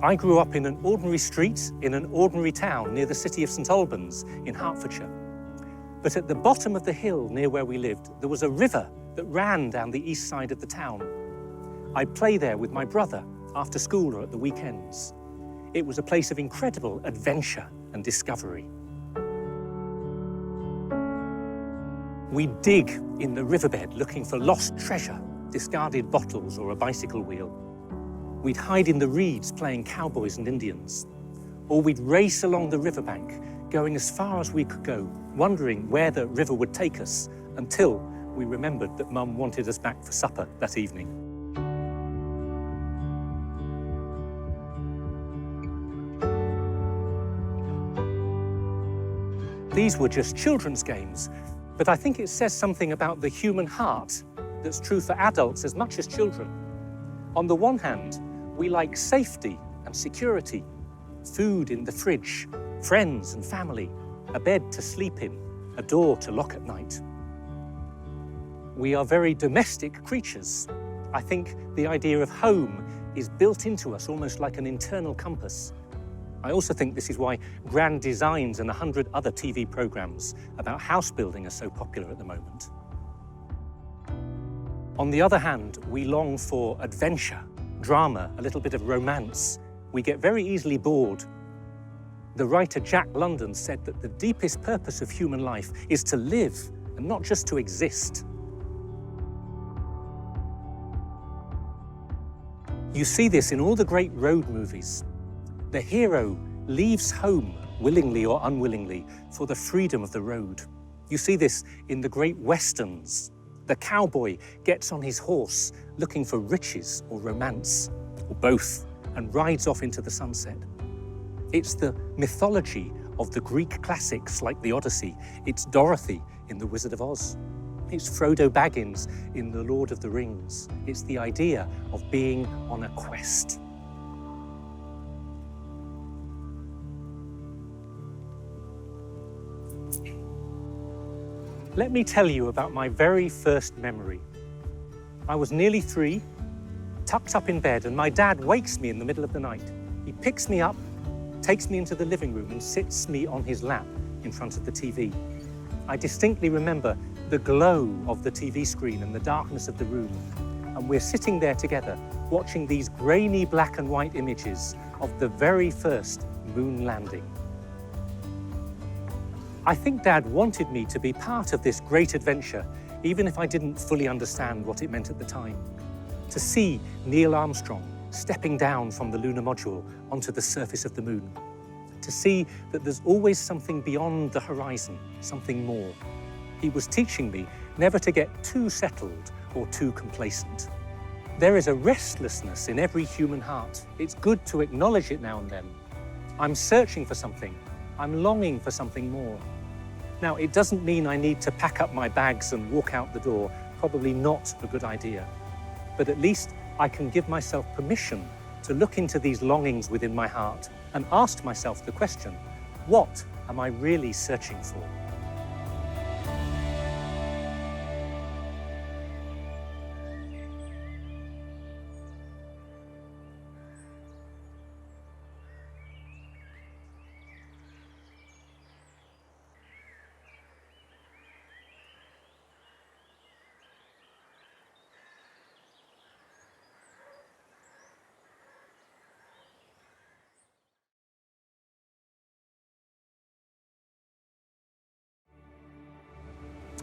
I grew up in an ordinary street in an ordinary town near the city of St Albans in Hertfordshire. But at the bottom of the hill near where we lived, there was a river that ran down the east side of the town. I'd play there with my brother after school or at the weekends. It was a place of incredible adventure and discovery. We'd dig in the riverbed looking for lost treasure, discarded bottles or a bicycle wheel. We'd hide in the reeds playing cowboys and Indians. Or we'd race along the riverbank, going as far as we could go, wondering where the river would take us, until we remembered that Mum wanted us back for supper that evening. These were just children's games, but I think it says something about the human heart that's true for adults as much as children. On the one hand, we like safety and security, food in the fridge, friends and family, a bed to sleep in, a door to lock at night. We are very domestic creatures. I think the idea of home is built into us almost like an internal compass. I also think this is why Grand Designs and 100 other TV programmes about house building are so popular at the moment. On the other hand, we long for adventure, drama, a little bit of romance. We get very easily bored. The writer Jack London said that the deepest purpose of human life is to live and not just to exist. You see this in all the great road movies. The hero leaves home, willingly or unwillingly, for the freedom of the road. You see this in the great westerns. The cowboy gets on his horse, looking for riches or romance, or both, and rides off into the sunset. It's the mythology of the Greek classics like the Odyssey. It's Dorothy in The Wizard of Oz. It's Frodo Baggins in The Lord of the Rings. It's the idea of being on a quest. Let me tell you about my very first memory. I was nearly 3, tucked up in bed, and my dad wakes me in the middle of the night. He picks me up, takes me into the living room and sits me on his lap in front of the TV. I distinctly remember the glow of the TV screen and the darkness of the room. And we're sitting there together, watching these grainy black and white images of the very first moon landing. I think Dad wanted me to be part of this great adventure, even if I didn't fully understand what it meant at the time. To see Neil Armstrong stepping down from the lunar module onto the surface of the moon. To see that there's always something beyond the horizon, something more. He was teaching me never to get too settled or too complacent. There is a restlessness in every human heart. It's good to acknowledge it now and then. I'm searching for something. I'm longing for something more. Now, it doesn't mean I need to pack up my bags and walk out the door. Probably not a good idea. But at least I can give myself permission to look into these longings within my heart and ask myself the question, what am I really searching for?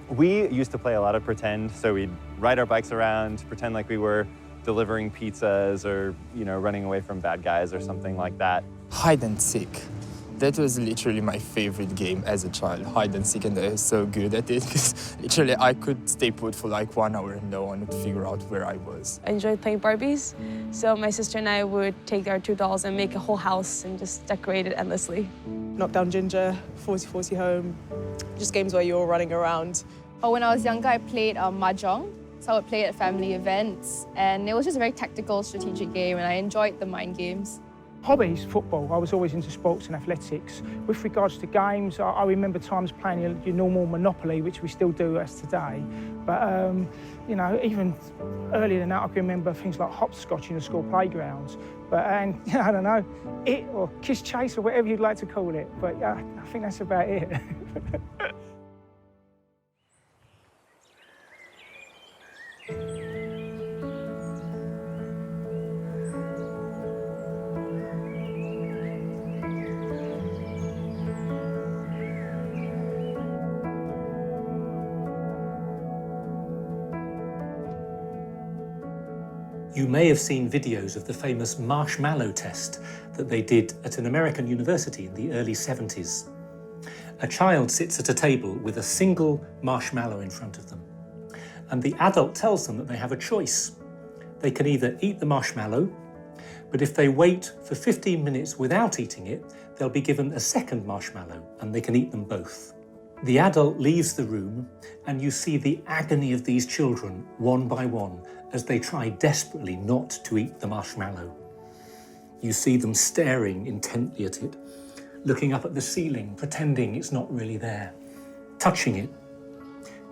We used to play a lot of pretend, so we'd ride our bikes around, pretend like we were delivering pizzas or, running away from bad guys or something like that. Hide and seek. That was literally my favorite game as a child, hide and seek, and I was so good at it because literally I could stay put for like 1 hour and no one would figure out where I was. I enjoyed playing Barbies, so my sister and I would take our 2 dolls and make a whole house and just decorate it endlessly. Knockdown Ginger, 40-40 Home, just games where you're running around. When I was younger, I played Mahjong, so I would play at family events, and it was just a very tactical, strategic game, and I enjoyed the mind games. Hobbies, football. I was always into sports and athletics. With regards to games, I remember times playing your normal Monopoly, which we still do as today. But, even earlier than that, I can remember things like hopscotch in the school playgrounds. But and I don't know, it or kiss chase or whatever you'd like to call it. But yeah, I think that's about it. You may have seen videos of the famous marshmallow test that they did at an American university in the early 70s. A child sits at a table with a single marshmallow in front of them, and the adult tells them that they have a choice. They can either eat the marshmallow, but if they wait for 15 minutes without eating it, they'll be given a second marshmallow, and they can eat them both. The adult leaves the room, and you see the agony of these children, one by one, as they try desperately not to eat the marshmallow. You see them staring intently at it, looking up at the ceiling, pretending it's not really there, touching it,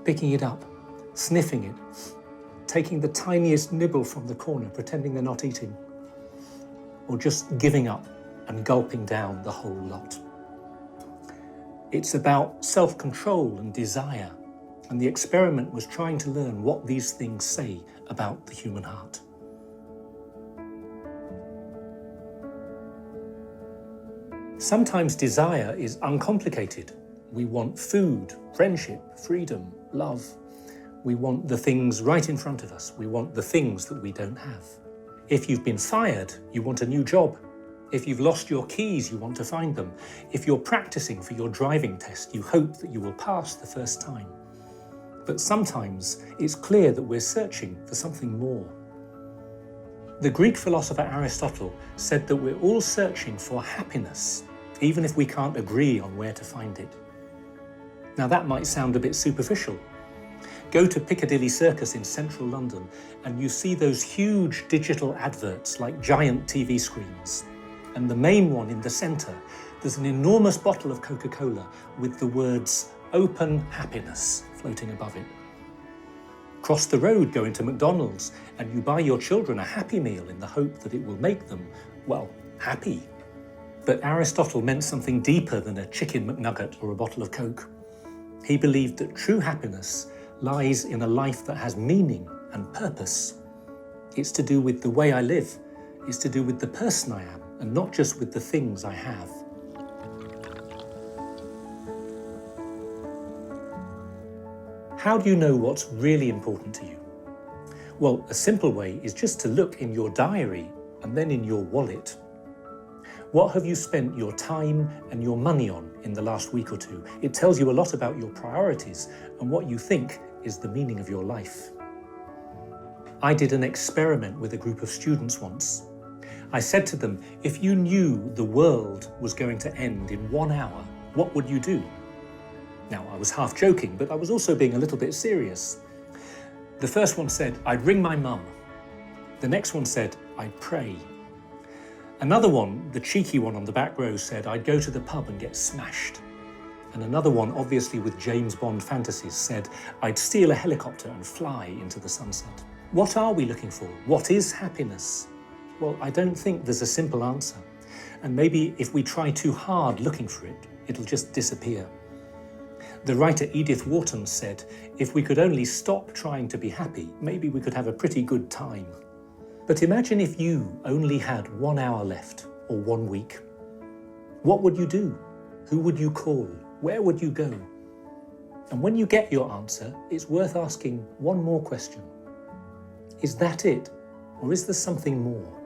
picking it up, sniffing it, taking the tiniest nibble from the corner, pretending they're not eating, or just giving up and gulping down the whole lot. It's about self-control and desire, and the experiment was trying to learn what these things say about the human heart. Sometimes desire is uncomplicated. We want food, friendship, freedom, love. We want the things right in front of us. We want the things that we don't have. If you've been fired, you want a new job. If you've lost your keys, you want to find them. If you're practicing for your driving test, you hope that you will pass the first time. But sometimes it's clear that we're searching for something more. The Greek philosopher Aristotle said that we're all searching for happiness, even if we can't agree on where to find it. Now that might sound a bit superficial. Go to Piccadilly Circus in central London and you see those huge digital adverts like giant TV screens. And the main one in the centre, there's an enormous bottle of Coca-Cola with the words "Open Happiness" floating above it. Cross the road, go into McDonald's, and you buy your children a Happy Meal in the hope that it will make them, well, happy. But Aristotle meant something deeper than a chicken McNugget or a bottle of Coke. He believed that true happiness lies in a life that has meaning and purpose. It's to do with the way I live. It's to do with the person I am, and not just with the things I have. How do you know what's really important to you? Well, a simple way is just to look in your diary and then in your wallet. What have you spent your time and your money on in the last week or two? It tells you a lot about your priorities and what you think is the meaning of your life. I did an experiment with a group of students once. I said to them, if you knew the world was going to end in 1 hour, what would you do? Now, I was half joking, but I was also being a little bit serious. The first one said, I'd ring my mum. The next one said, I'd pray. Another one, the cheeky one on the back row, said, I'd go to the pub and get smashed. And another one, obviously with James Bond fantasies, said, I'd steal a helicopter and fly into the sunset. What are we looking for? What is happiness? Well, I don't think there's a simple answer. And maybe if we try too hard looking for it, it'll just disappear. The writer Edith Wharton said, if we could only stop trying to be happy, maybe we could have a pretty good time. But imagine if you only had 1 hour left, or 1 week. What would you do? Who would you call? Where would you go? And when you get your answer, it's worth asking one more question. Is that it? Or is there something more?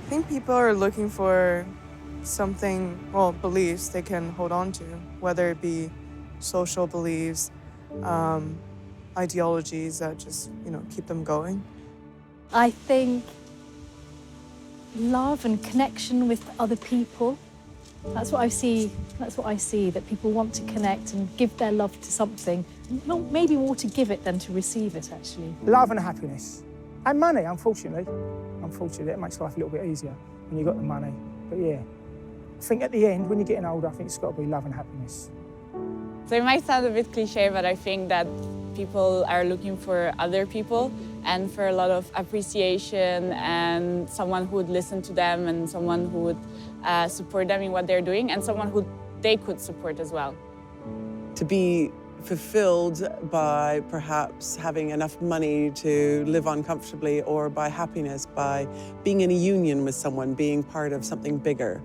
I think people are looking for something, well, beliefs they can hold on to, whether it be social beliefs, ideologies that just, keep them going? I think love and connection with other people. That's what I see. That people want to connect and give their love to something. Maybe more to give it than to receive it, actually. Love and happiness. And money, unfortunately. Unfortunately, it makes life a little bit easier when you've got the money. But yeah, I think at the end, when you're getting older, I think it's got to be love and happiness. So it might sound a bit cliche, but I think that people are looking for other people and for a lot of appreciation and someone who would listen to them and someone who would support them in what they're doing and someone who they could support as well. To be fulfilled by perhaps having enough money to live on comfortably, or by happiness, by being in a union with someone, being part of something bigger.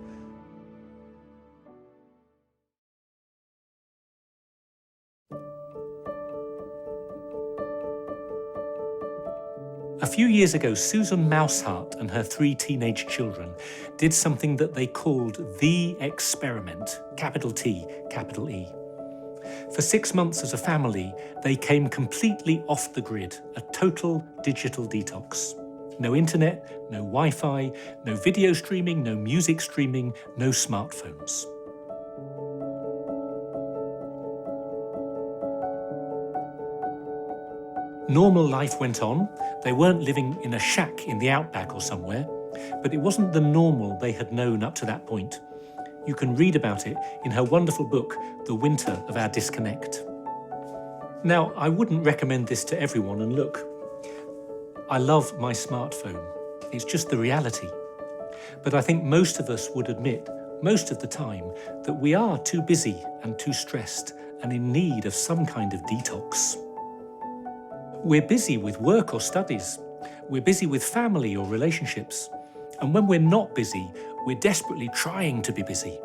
A few years ago, Susan Mousehart and her 3 teenage children did something that they called The Experiment, capital T, capital E. For 6 months as a family, they came completely off the grid, a total digital detox. No internet, no Wi-Fi, no video streaming, no music streaming, no smartphones. Normal life went on. They weren't living in a shack in the outback or somewhere, but it wasn't the normal they had known up to that point. You can read about it in her wonderful book, The Winter of Our Disconnect. Now, I wouldn't recommend this to everyone, and look, I love my smartphone. It's just the reality. But I think most of us would admit, most of the time, that we are too busy and too stressed and in need of some kind of detox. We're busy with work or studies. We're busy with family or relationships. And when we're not busy, we're desperately trying to be busy.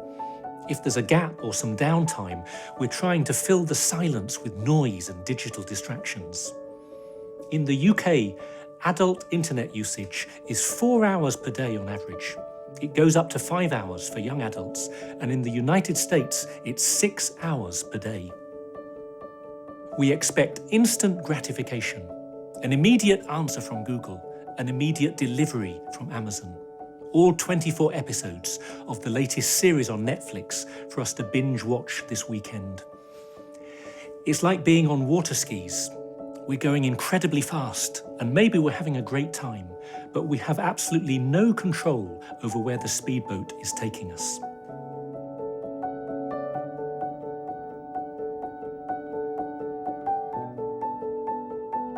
If there's a gap or some downtime, we're trying to fill the silence with noise and digital distractions. In the UK, adult internet usage is 4 hours per day on average. It goes up to 5 hours for young adults, and in the United States, it's 6 hours per day. We expect instant gratification, an immediate answer from Google, an immediate delivery from Amazon. All 24 episodes of the latest series on Netflix for us to binge watch this weekend. It's like being on water skis. We're going incredibly fast, and maybe we're having a great time, but we have absolutely no control over where the speedboat is taking us.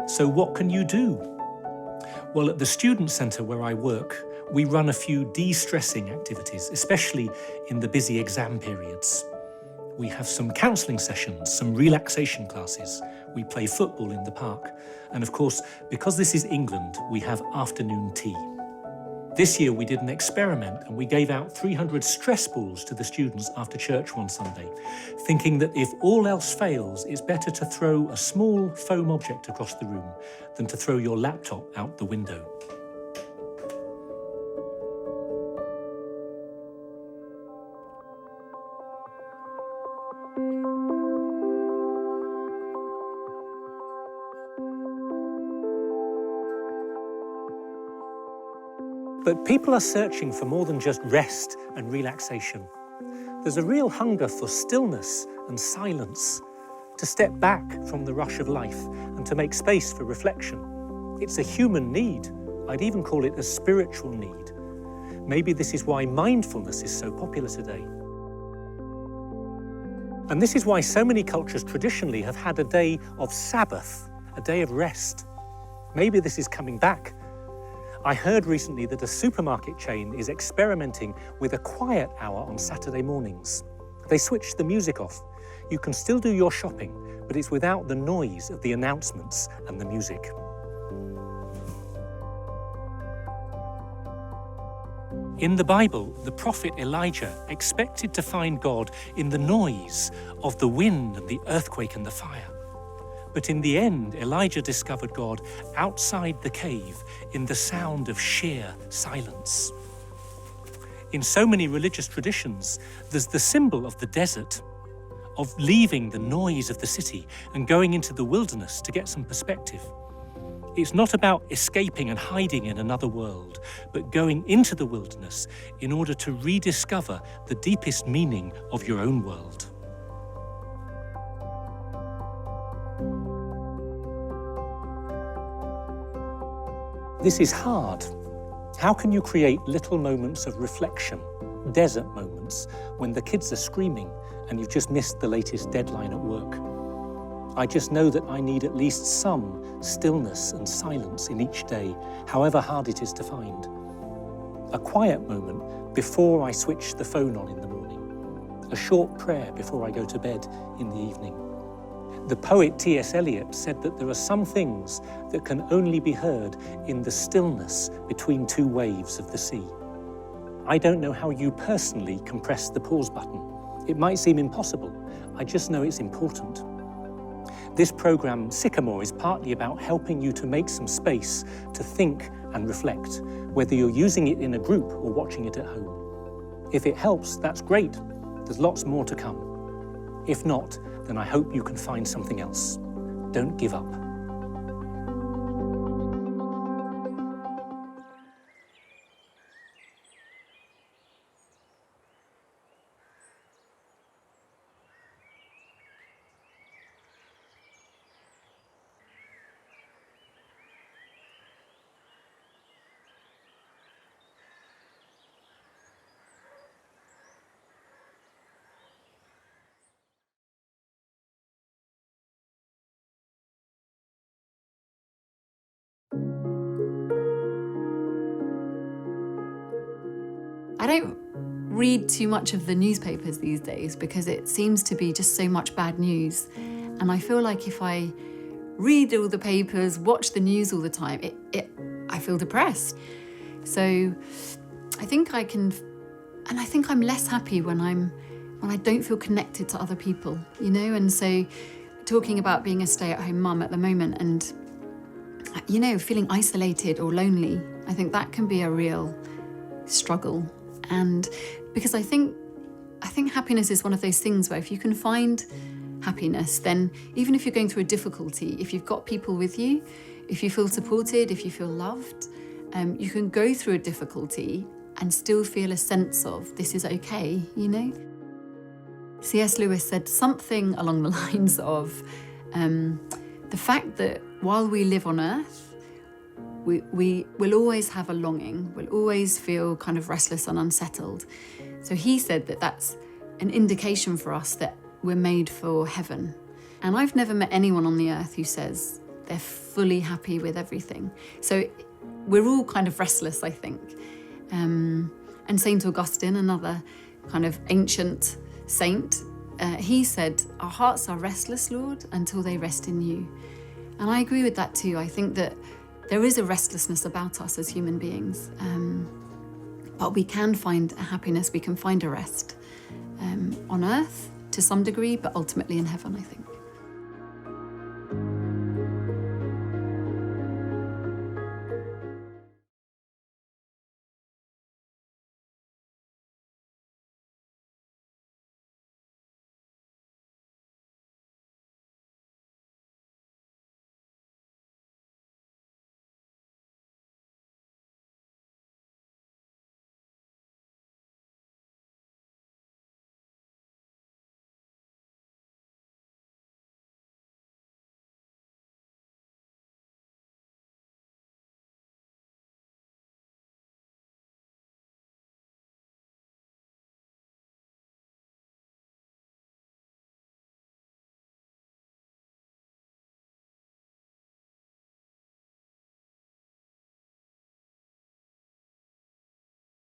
So what can you do? Well, at the Student Centre where I work, we run a few de-stressing activities, especially in the busy exam periods. We have some counselling sessions, some relaxation classes. We play football in the park. And of course, because this is England, we have afternoon tea. This year we did an experiment and we gave out 300 stress balls to the students after church one Sunday, thinking that if all else fails, it's better to throw a small foam object across the room than to throw your laptop out the window. But people are searching for more than just rest and relaxation. There's a real hunger for stillness and silence, to step back from the rush of life and to make space for reflection. It's a human need. I'd even call it a spiritual need. Maybe this is why mindfulness is so popular today. And this is why so many cultures traditionally have had a day of Sabbath, a day of rest. Maybe this is coming back. I heard recently that a supermarket chain is experimenting with a quiet hour on Saturday mornings. They switched the music off. You can still do your shopping, but it's without the noise of the announcements and the music. In the Bible, the prophet Elijah expected to find God in the noise of the wind and the earthquake and the fire. But in the end, Elijah discovered God outside the cave in the sound of sheer silence. In so many religious traditions, there's the symbol of the desert, of leaving the noise of the city and going into the wilderness to get some perspective. It's not about escaping and hiding in another world, but going into the wilderness in order to rediscover the deepest meaning of your own world. This is hard. How can you create little moments of reflection, desert moments, when the kids are screaming and you've just missed the latest deadline at work? I just know that I need at least some stillness and silence in each day, however hard it is to find. A quiet moment before I switch the phone on in the morning. A short prayer before I go to bed in the evening. The poet T.S. Eliot said that there are some things that can only be heard in the stillness between two waves of the sea. I don't know how you personally can press the pause button. It might seem impossible. I just know it's important. This programme, Sycamore, is partly about helping you to make some space to think and reflect, whether you're using it in a group or watching it at home. If it helps, that's great. There's lots more to come. If not, then I hope you can find something else. Don't give up. I don't read too much of the newspapers these days because it seems to be just so much bad news. And I feel like if I read all the papers, watch the news all the time, I feel depressed. So I think I can, and I think I'm less happy when I don't feel connected to other people, you know? And so talking about being a stay-at-home mum at the moment and, you know, feeling isolated or lonely, I think that can be a real struggle. And because I think happiness is one of those things where if you can find happiness, then even if you're going through a difficulty, if you've got people with you, if you feel supported, if you feel loved, you can go through a difficulty and still feel a sense of this is okay, you know? C.S. Lewis said something along the lines of the fact that while we live on earth, we will always have a longing, we'll always feel kind of restless and unsettled. So he said that that's an indication for us that we're made for heaven. And I've never met anyone on the earth who says they're fully happy with everything. So we're all kind of restless, I think. And St. Augustine, another kind of ancient saint, he said, "Our hearts are restless, Lord, until they rest in you." And I agree with that too. I think that there is a restlessness about us as human beings, but we can find a happiness, we can find a rest on earth to some degree, but ultimately in heaven, I think.